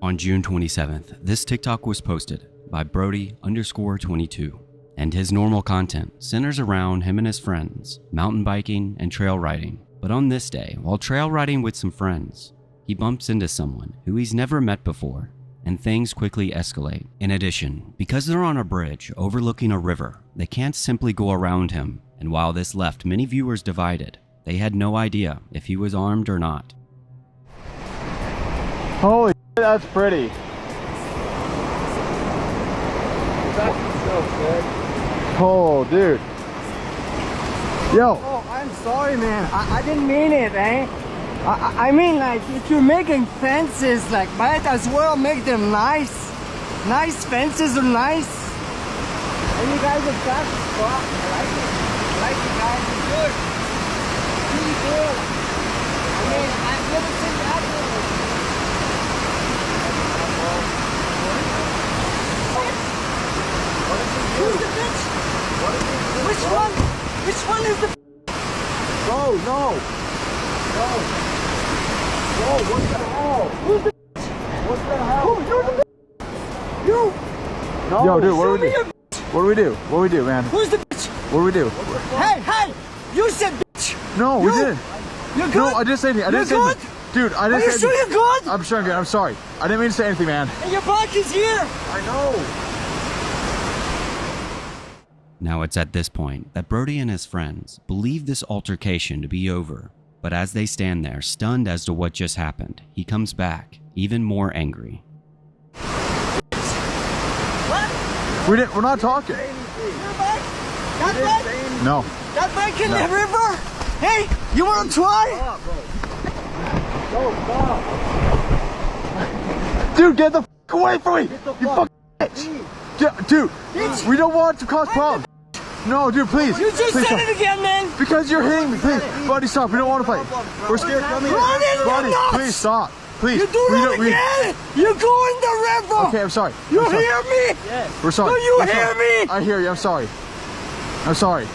On June 27th, this TikTok was posted by Brody_22, and his normal content centers around him and his friends, mountain biking and trail riding. But on this day, while trail riding with some friends, he bumps into someone who he's never met before, and things quickly escalate. In addition, because they're on a bridge overlooking a river, they can't simply go around him, and while this left many viewers divided, they had no idea if he was armed or not. Holy shit, that's pretty. Oh, dude. Yo. Oh, I'm sorry, man. I didn't mean it, eh? I mean, like, if you're making fences, like, might as well make them nice. Nice fences are nice. And you guys have got the spot. I like it. I like it, guys. It's good. Really good. I mean, I've never seen that before. Who's the bitch? Which one? Which one is the No, no. No. Whoa, what the hell? Who's the What the hell? Oh, you're the You! No, yo, dude, what do we do? Your What do we do? What do we do, man? Who's the bitch? What do we do? Hey, hey! You said bitch! No, we didn't. You're good? No, I didn't say anything. I didn't say anything. Dude, I didn't Are you say sure anything. you're good? I'm sure I'm good. I'm sorry. I didn't mean to say anything, man. And your bike is here! I know. Now it's at this point that Brody and his friends believe this altercation to be over, but as they stand there stunned as to what just happened, he comes back, even more angry. What? We're not talking. Your bike? That bike? No. That bike in the river? Hey, you wanna try? Stop, bro. Stop. Dude, get the f away from me! You fucking bitch! Dude, we don't want to cause problems. No, dude, please. You just please said stop. it again, man! Because you're hitting me, please. Buddy, stop. We don't want to fight. We're scared. Come here. Buddy, please stop. Please. You do that again! You go in the river! Okay, I'm sorry. You I'm sorry. hear me? Yes. We're sorry. Do you I'm hear sorry. me? I hear you. I'm sorry. I'm sorry.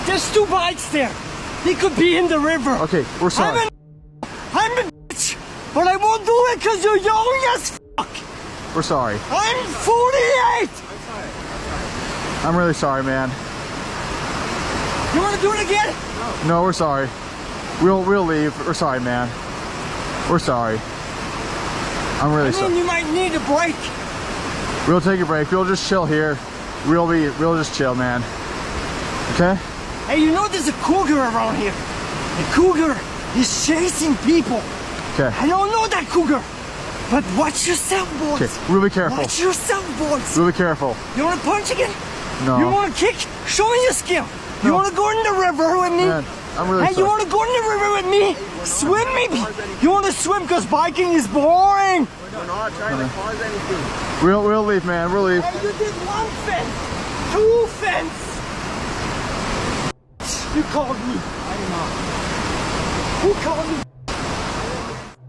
There's two bikes there. He could be in the river. Okay, we're sorry. I'm a bitch, but I won't do it because you're young as fuck. We're sorry. I'm 48. I'm really sorry, man. You want to do it again? No, we're sorry. We'll leave. We're sorry, man. We're sorry. I'm really sorry. You might need a break. We'll take a break. We'll just chill here. We'll just chill, man. Okay? Hey, you know there's a cougar around here. The cougar is chasing people. Okay. I don't know that cougar. But watch yourself, boys. Okay, we'll be careful. Watch yourself, boys. We'll be careful. You want to punch again? No. You want to kick? Show me your skill. You want to go in the river with me? Man, I'm really Hey, sorry. you want to go in the river with me? Swim me. You want to swim because biking is boring. We're not trying to cause anything. We'll leave, man. We'll leave. Hey, you did one fence, two fence. You called me. I don't know. Who called me?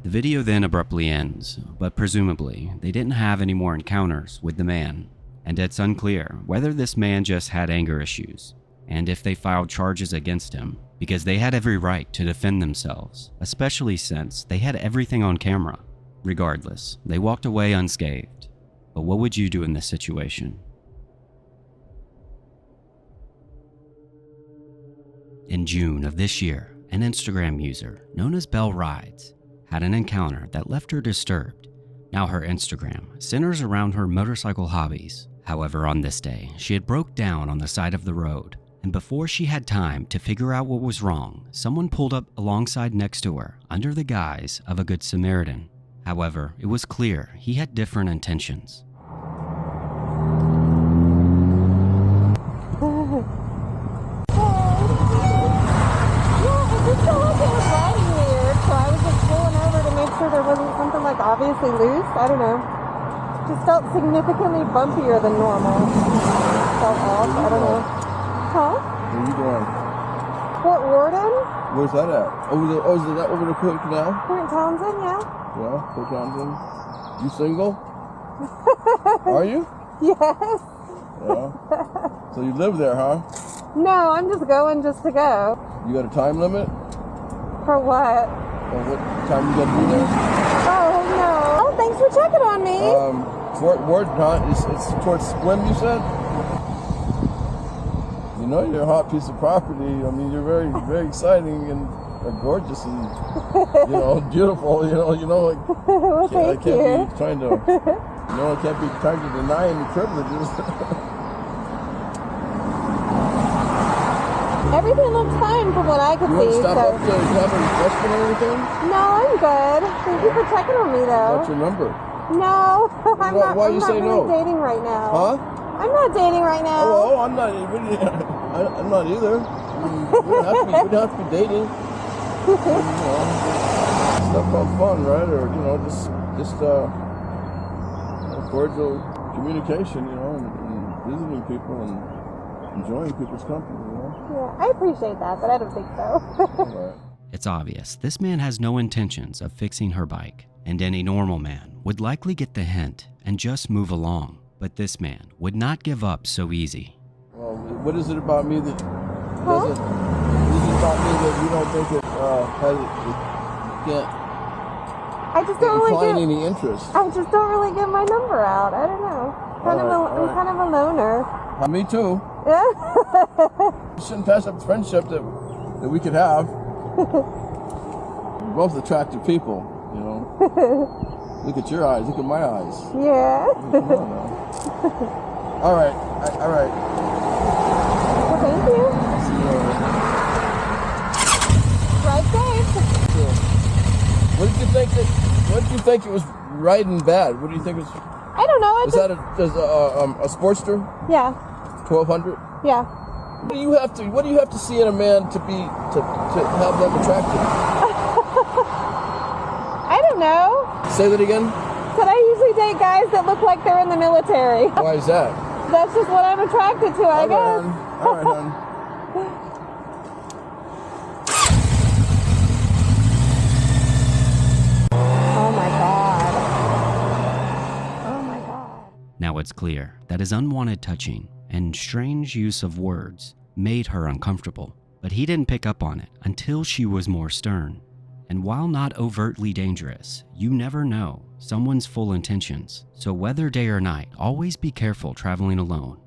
The video then abruptly ends, but presumably they didn't have any more encounters with the man, and it's unclear whether this man just had anger issues, and if they filed charges against him, because they had every right to defend themselves, especially since they had everything on camera. Regardless, they walked away unscathed. But what would you do in this situation? In June of this year, an Instagram user known as Belle Rides had an encounter that left her disturbed. Now her Instagram centers around her motorcycle hobbies. However, on this day, she had broke down on the side of the road, and before she had time to figure out what was wrong, someone pulled up alongside next to her under the guise of a Good Samaritan. However, it was clear he had different intentions. There wasn't something like obviously loose. I don't know. Just felt significantly bumpier than normal. Felt off. I don't know. Huh? Where are you going? Fort Worden? Where's that at? Is that over the Port Canal? Point Townsend, yeah. Yeah, Port Townsend. You single? Are you? Yes. Yeah. So you live there, huh? No, I'm just going just to go. You got a time limit? For what? Or what time you gotta be there? Oh, no. Oh, thanks Thanks for checking on me. Fort Worth, it's towards Slim, you said? You know you're a hot piece of property. I mean, you're very, very exciting and gorgeous and, beautiful. Like, Well, I thank can't you. be trying to, I can't be trying to deny any privileges. Everything looks fine from what I could You want see. to stop So. up to have a question or anything? No, I'm good. Thank you for checking on me, though. What's your number? No, I'm not. Why I'm you not say really no? dating right now. Huh? I'm not dating right now. Oh, I'm not. I'm not either. We don't have to be dating. Stuff called fun, right? Or just cordial communication, and visiting people and enjoying people's company. Yeah, I appreciate that, but I don't think so. Right. It's obvious this man has no intentions of fixing her bike, and any normal man would likely get the hint and just move along. But this man would not give up so easy. Well, what is it about me that Huh? doesn't? What is it about me that you don't think it can't I just don't really incline get. any interest? I just don't really give my number out. I don't know. I'm kind of a loner. Me too. Yeah. You shouldn't pass up the friendship that we could have. We're both attractive people, Look at your eyes. Look at my eyes. Yeah. Come on now. All right. Well, thank you. See you later. Drive safe. Sure. What did you think it was right and bad? What do you think it was? I don't know. Is that a Sportster? Yeah. 1200? Yeah. What do you have to see in a man to have them attractive? I don't know. Say that again. But I usually date guys that look like they're in the military. Why is that? That's just what I'm attracted to, I guess. All right, hon. Oh my God. Oh my God. Now it's clear that his unwanted touching and strange use of words made her uncomfortable, but he didn't pick up on it until she was more stern. And while not overtly dangerous, you never know someone's full intentions. So whether day or night, always be careful traveling alone.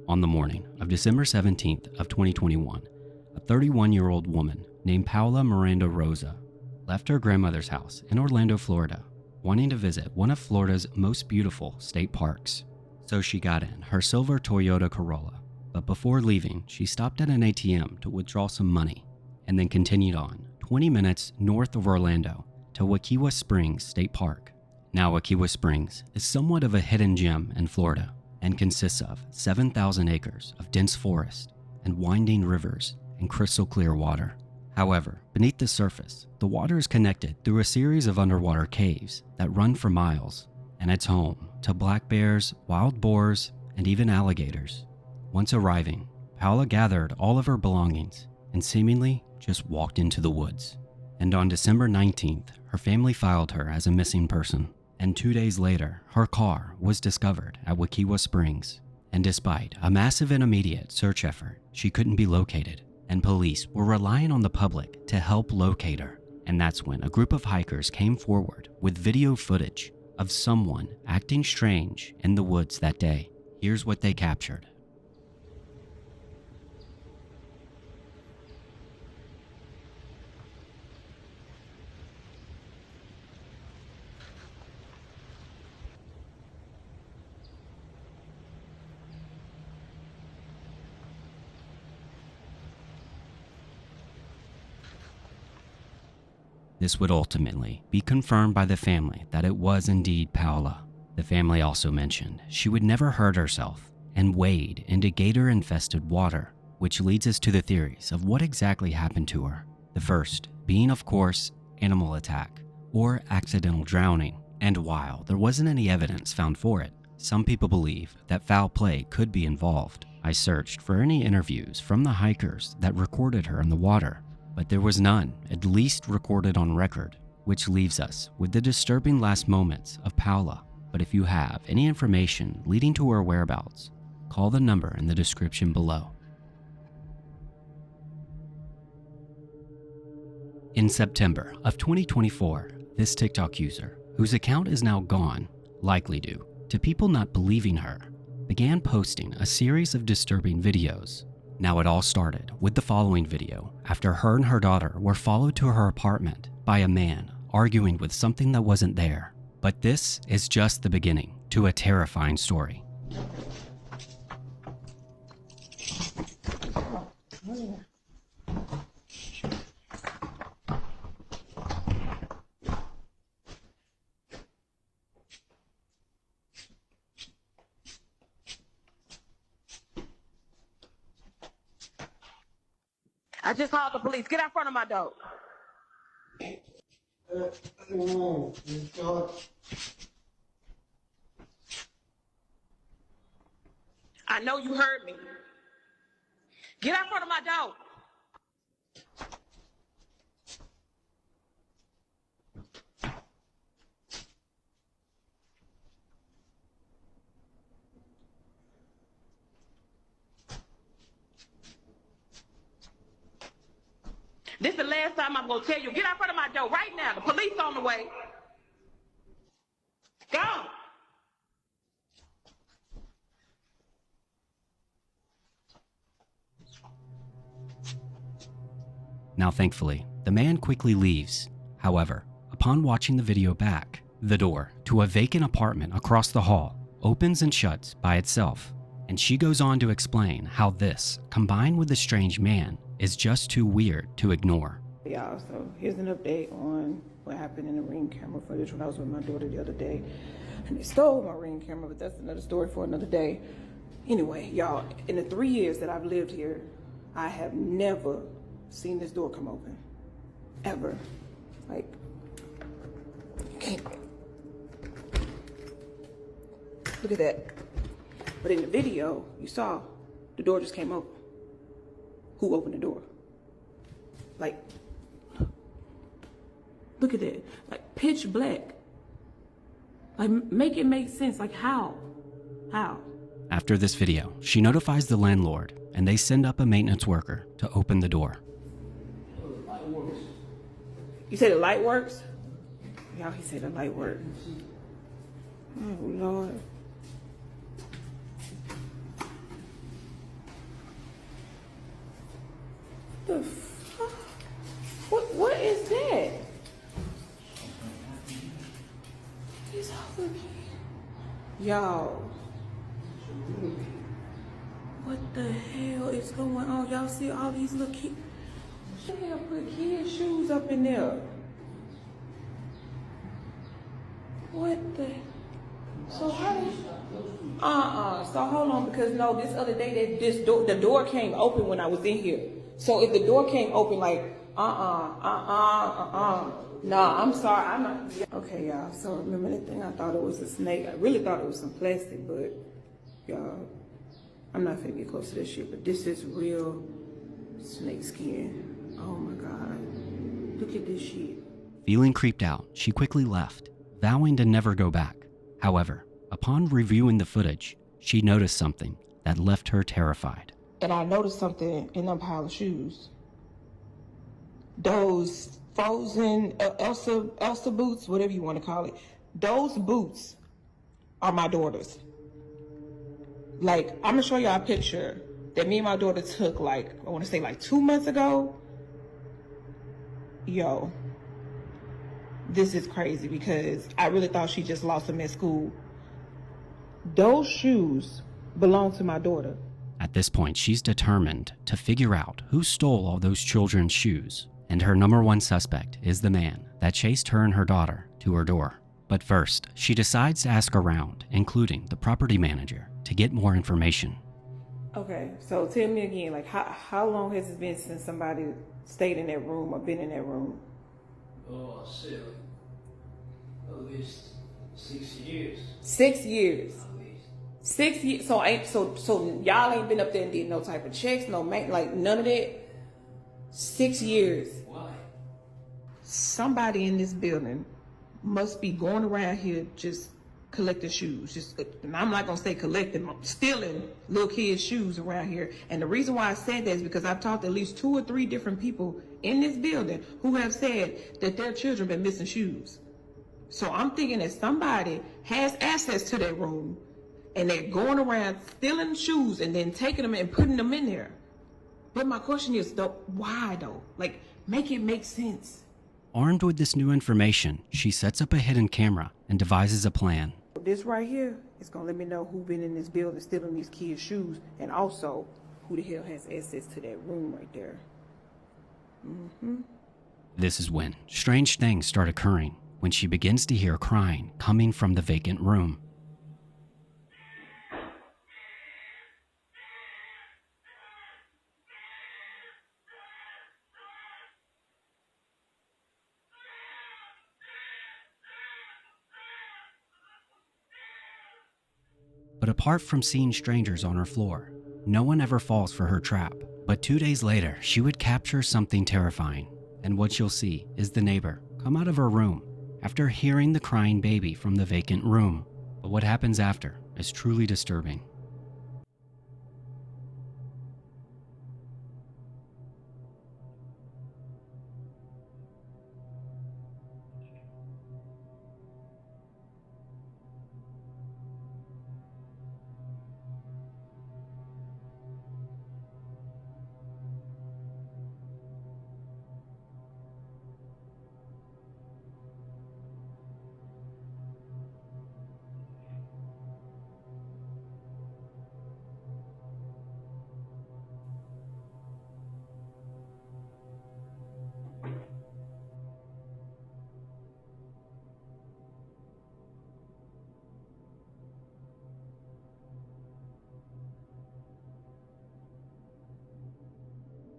On the morning of December 17th of 2021, a 31-year-old woman named Paola Miranda-Rosa left her grandmother's house in Orlando, Florida, wanting to visit one of Florida's most beautiful state parks. So she got in her silver Toyota Corolla, but before leaving, she stopped at an ATM to withdraw some money and then continued on 20 minutes north of Orlando to Wekiwa Springs State Park. Now, Wekiwa Springs is somewhat of a hidden gem in Florida and consists of 7,000 acres of dense forest and winding rivers and crystal clear water. However, beneath the surface, the water is connected through a series of underwater caves that run for miles, and it's home to black bears, wild boars, and even alligators. Once arriving, Paola gathered all of her belongings and seemingly just walked into the woods. And on December 19th, her family filed her as a missing person. And 2 days later, her car was discovered at Wekiwa Springs. And despite a massive and immediate search effort, she couldn't be located, and police were relying on the public to help locate her. And that's when a group of hikers came forward with video footage of someone acting strange in the woods that day. Here's what they captured. This would ultimately be confirmed by the family that it was indeed Paola. The family also mentioned she would never hurt herself and wade into gator-infested water, which leads us to the theories of what exactly happened to her. The first being, of course, animal attack or accidental drowning. And while there wasn't any evidence found for it, some people believe that foul play could be involved. I searched for any interviews from the hikers that recorded her in the water, but there was none, at least recorded on record, which leaves us with the disturbing last moments of Paola. But if you have any information leading to her whereabouts, call the number in the description below. In In September of 2024, this TikTok user, whose account is now gone, likely due to people not believing her, began posting a series of disturbing videos. Now it all started with the following video after her and her daughter were followed to her apartment by a man arguing with something that wasn't there. But this is just the beginning to a terrifying story. I just called the police. Get out front of my door. I know you heard me. Get out front of my door. This is the last time I'm going to tell you. Get out front of my door right now. The police on the way. Go. Now, thankfully, the man quickly leaves. However, upon watching the video back, the door to a vacant apartment across the hall opens and shuts by itself. And she goes on to explain how this, combined with the strange man, is just too weird to ignore. Y'all, so here's an update on what happened in the Ring camera footage when I was with my daughter the other day. And they stole my Ring camera, but that's another story for another day. Anyway, y'all, in the 3 years that I've lived here, I have never seen this door come open. Ever. Like, you can't. Look at that. But in the video, you saw the door just came open. Who opened the door? Like, look at that. Like, pitch black. Like, make it make sense. Like, how? How? After this video, she notifies the landlord, and they send up a maintenance worker to open the door. You say the light works? Y'all, he said the light works. Oh, Lord. The fuck? What is that? He's over here. Y'all. What the hell is going on? Y'all see all these little kids? What the hell put kids' shoes up in there? What the? So how did? So hold on, because no, this other day the door came open when I was in here. So if the door came open, like, nah, I'm sorry, I'm not. Okay, y'all, so remember that thing? I thought it was a snake. I really thought it was some plastic, but y'all, I'm not finna get close to this shit, but this is real snake skin. Oh my God, look at this shit. Feeling creeped out, she quickly left, vowing to never go back. However, upon reviewing the footage, she noticed something that left her terrified. And I noticed something in them pile of shoes. Those frozen Elsa boots, whatever you want to call it. Those boots are my daughter's. Like, I'm gonna show y'all a picture that me and my daughter took, like, I want to say like 2 months ago. Yo, this is crazy because I really thought she just lost them at school. Those shoes belong to my daughter. At this point, she's determined to figure out who stole all those children's shoes, and her number one suspect is the man that chased her and her daughter to her door. But first, she decides to ask around, including the property manager, to get more information. Okay, so tell me again, like, how long has it been since somebody stayed in that room or been in that room? Oh, shit. At least 6 years. 6 years. At least. 6 years. So y'all ain't been up there and did no type of checks, like none of that. 6 years. Why? Somebody in this building must be going around here just collecting shoes. Just, and I'm not gonna say collecting, stealing little kids' shoes around here. And the reason why I said that is because I've talked to at least 2 or 3 different people in this building who have said that their children been missing shoes. So I'm thinking that somebody has access to their room and they're going around stealing shoes and then taking them and putting them in there. But my question is, though, why though? Like, make it make sense. Armed with this new information, she sets up a hidden camera and devises a plan. This right here is gonna let me know who been in this building stealing these kids' shoes, and also who the hell has access to that room right there. This is when strange things start occurring, when she begins to hear crying coming from the vacant room. But apart from seeing strangers on her floor, no one ever falls for her trap. But 2 days later, she would capture something terrifying. And what you'll see is the neighbor come out of her room after hearing the crying baby from the vacant room. But what happens after is truly disturbing.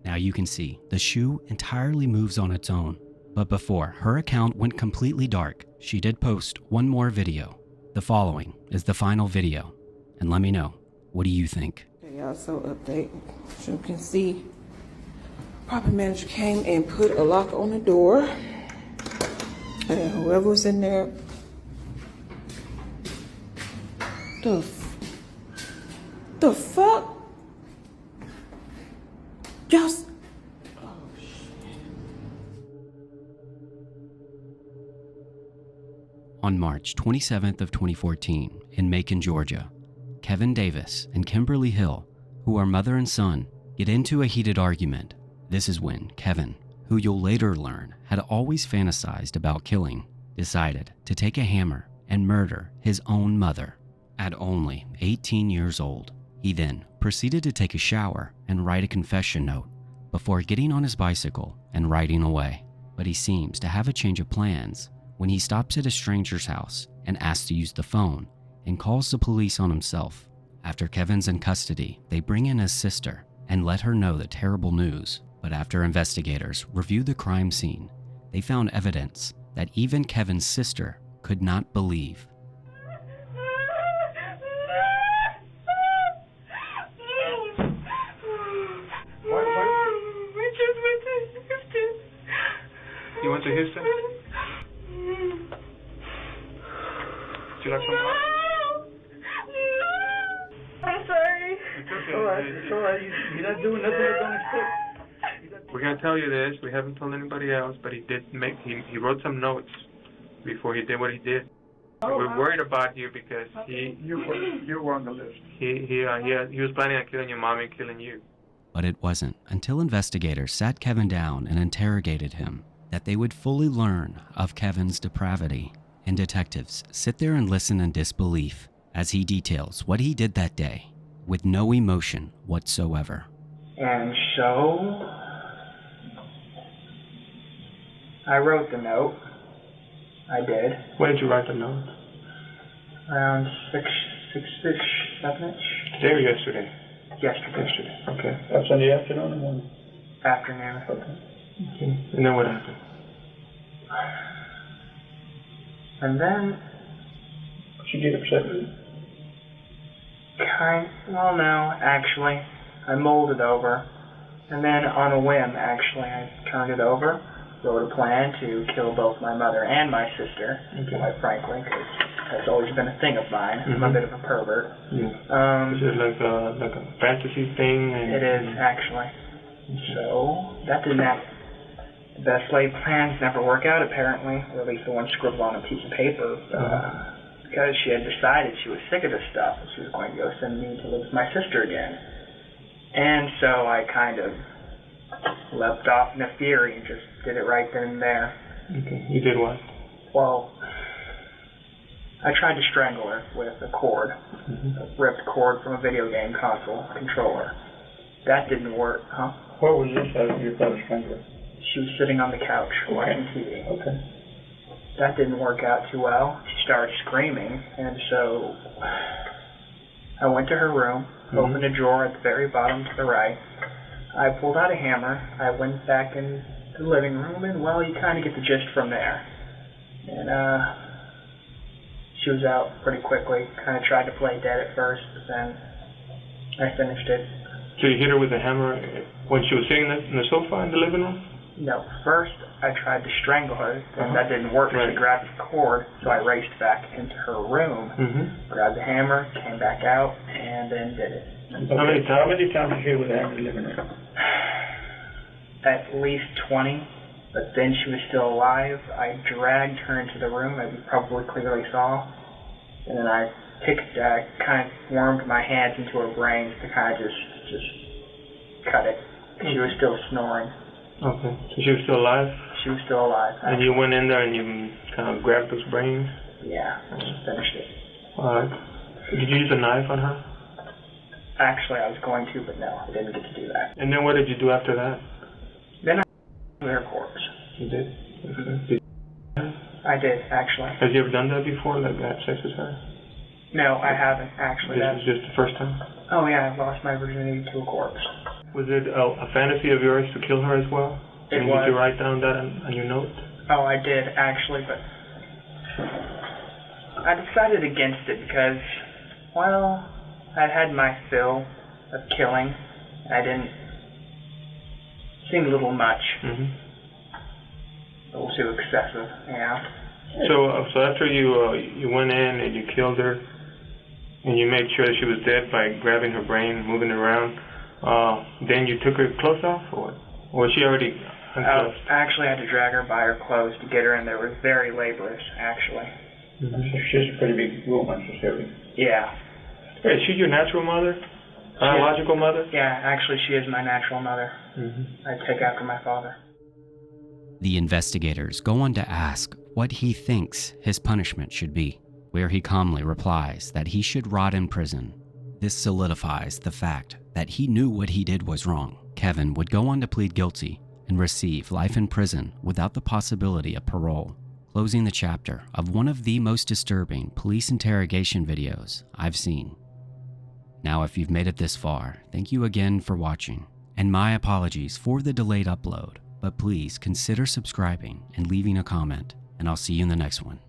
Now you can see the shoe entirely moves on its own. But before her account went completely dark, she did post one more video. The following is the final video. And let me know, what do you think? Okay, y'all, so update. As you can see, property manager came and put a lock on the door. And whoever was in there, the fuck? Just On March 27th of 2014, in Macon, Georgia, Kevin Davis and Kimberly Hill, who are mother and son, get into a heated argument. This is when Kevin, who you'll later learn had always fantasized about killing, decided to take a hammer and murder his own mother. At only 18 years old, he then proceeded to take a shower and write a confession note before getting on his bicycle and riding away. But he seems to have a change of plans when he stops at a stranger's house and asks to use the phone and calls the police on himself. After Kevin's in custody, they bring in his sister and let her know the terrible news. But after investigators reviewed the crime scene, they found evidence that even Kevin's sister could not believe. You went to Houston? Did you like some more? I'm sorry. It's okay. It's all right. You're not doing nothing that's unexpected. We're gonna tell you this. We haven't told anybody else, but he he wrote some notes before he did what he did. We're worried about you because You were on the list. he was planning on killing your mom and killing you. But it wasn't until investigators sat Kevin down and interrogated him that they would fully learn of Kevin's depravity. And detectives sit there and listen in disbelief as he details what he did that day with no emotion whatsoever. And so I wrote the note. I did. When did you write the note? Around 6-ish, 7-ish. Today or yesterday? Yesterday. Okay. That's in the afternoon or morning? Afternoon. Okay. And then what happened? And then She get upset with you? well, no, actually. I mulled it over. And then on a whim, actually, I turned it over, wrote a plan to kill both my mother and my sister, quite frankly, because That's always been a thing of mine. I'm a bit of a pervert. Yeah. Is it like a fantasy thing? It is, actually. So, that didn't happen. The best laid plans never work out, apparently, or at least the one scribbled on a piece of paper. Because she had decided she was sick of this stuff, and she was going to go send me to live with my sister again. And so I kind of leapt off in a fury and just did it right then and there. Okay. You did what? Well, I tried to strangle her with a cord, a ripped cord from a video game console controller. That didn't work, huh? What was this? Your brother strangled her? She was sitting on the couch watching TV. Okay. That didn't work out too well. She started screaming, and so I went to her room, opened a drawer at the very bottom to the right. I pulled out a hammer. I went back in the living room, and well, you kind of get the gist from there. And she was out pretty quickly. Kind of tried to play dead at first, but then I finished it. So you hit her with a hammer when she was sitting in the sofa in the living room? No, first I tried to strangle her, and that didn't work. Right. She grabbed the cord, so I raced back into her room, grabbed the hammer, came back out, and then did it. How many times did you hit with a hammer in the living room? At least 20, but then she was still alive. I dragged her into the room, as you probably clearly saw, and then I kind of wormed my hands into her brains to kind of just cut it. She was still snoring. Okay, so she was still alive? She was still alive. And you went in there and you kind of grabbed those brains? Yeah, I just finished it. Alright. Did you use a knife on her? Actually, I was going to, but no, I didn't get to do that. And then what did you do after that? Then I with her corpse. You did? Okay. Did you? I did, actually. Have you ever done that before, like have sex with her? No, I haven't, actually. This is just the first time? Oh yeah, I lost my virginity to a corpse. Was it a fantasy of yours to kill her as well? It was. Did you write down that on your note? Oh, I did, actually, but I decided against it because, well, I'd had my fill of killing. I didn't... seemed a little much. A little too excessive, yeah. So after you went in and you killed her, and you made sure that she was dead by grabbing her brain, moving it around, then you took her clothes off, or what? Or was she already unclothed? Actually, I had to drag her by her clothes to get her in there. It was very laborious, actually. So she's a pretty big woman, she's heavy. Yeah. Hey, is she your natural mother? Biological mother? Yeah, actually, she is my natural mother. I take after my father. The investigators go on to ask what he thinks his punishment should be, where he calmly replies that he should rot in prison. This solidifies the fact that he knew what he did was wrong. Kevin would go on to plead guilty and receive life in prison without the possibility of parole, closing the chapter of one of the most disturbing police interrogation videos I've seen. Now, if you've made it this far, thank you again for watching, and my apologies for the delayed upload, but please consider subscribing and leaving a comment, and I'll see you in the next one.